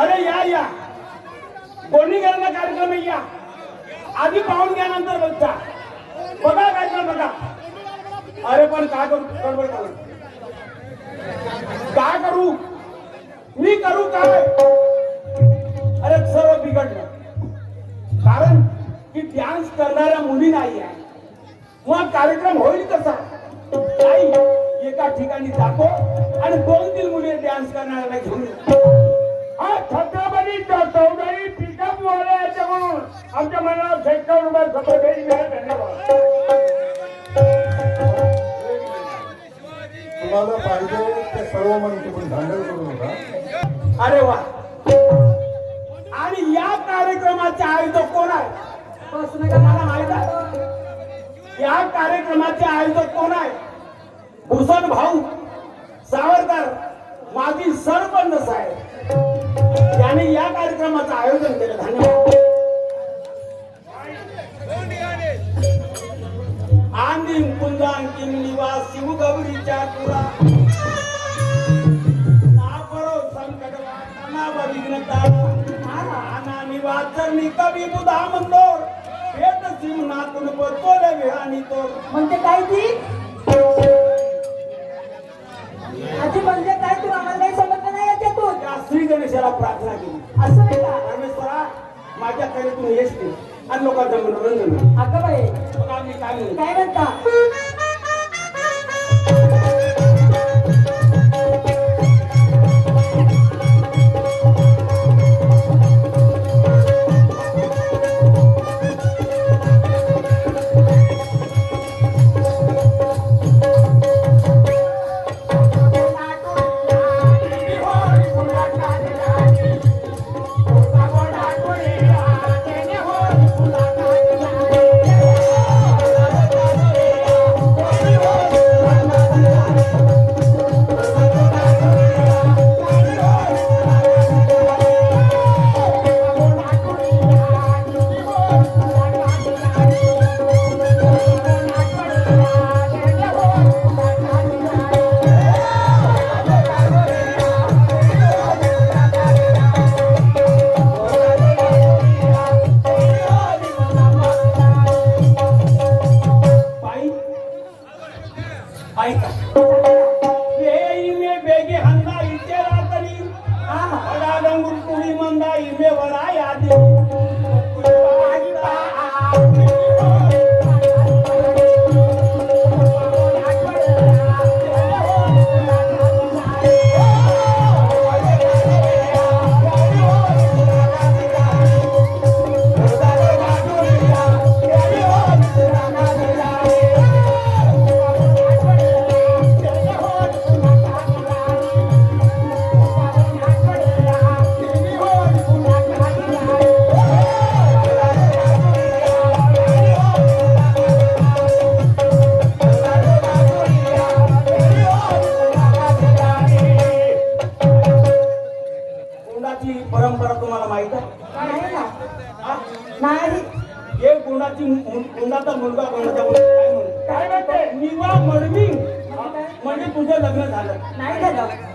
अरे या कोणी गेला कार्यक्रम आहे या आधी पाहून घ्या नंतर बघता बघा कार्यक्रम बघा. अरे पण काय करू गडबड करू काय करू मी करू काय. अरे सर्व बिघडलं कारण की डान्स करणाऱ्या मुली नाही आहे. मग कार्यक्रम होईल कसा. नाही एका ठिकाणी जातो आणि 2-3 मुली डान्स करणाऱ्याला घेऊन हा छत्रपती चौधरी पिकअप वाले याच्या म्हणून आमच्या मनाला ₹51 सफरगंज मिळेल. धन्यवाद. तुम्हाला पाहिजे ते सर्व म्हणून तुम्ही धांदल करू नका. अरे वा. आणि या कार्यक्रमाचे आयोजक कोण आहे मला माहित आहे. या कार्यक्रमाचे आयोजक कोण आहे. भूषण भाऊ सावरकर माजी सरपंच साहेब यांनी या कार्यक्रमाचं आयोजन केलं. धन्यवाद. आंधी कुंजांकी निवास शिवगौरीच्या पुरा नापरो संकट वाटना विघ्नता आना निवाचरणी कवी बुधा मंदोर पेट सिमनातून पतोले विहानी तोर. म्हणजे काय ती आजी म्हणजे काय तू आम्हाला काही समजलं नाही याच्यातून. त्या श्री गणेशाला प्रार्थना केली. असं नाही का. परमेश्वरा माझ्या कलेतून यश दे आणि लोकांचं मनोरंजन. अगं बाई मग आम्ही काय म्हणू काय म्हणता.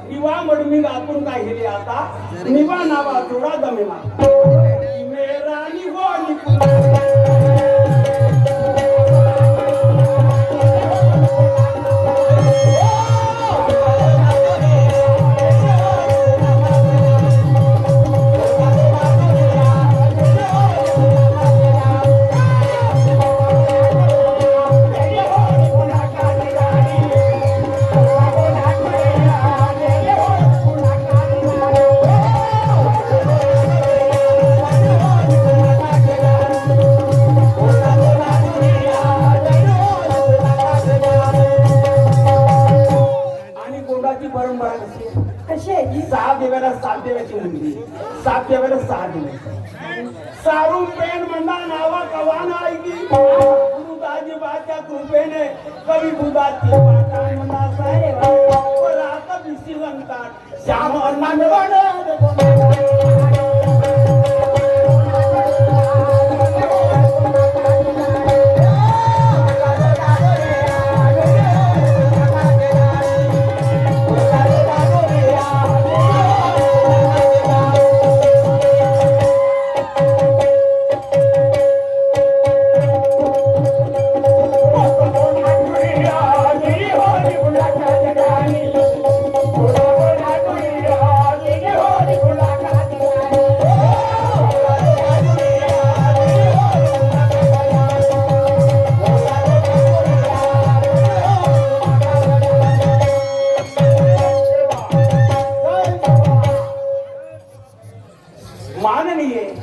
निवा मडमिंग आपण काय केले आता निवा नावा जोडा जमेमा मेरा निवा सात देवाची मुलगी 7 देवाला 6 दिवस सारू पेन म्हणा नावा कवाना ऐकी गुरुदाजी बाच्या कृपेने कवी बुधाची पाटा म्हणा सारे रात विसिवंतात श्याम अण्णा मेवाडे नाहीये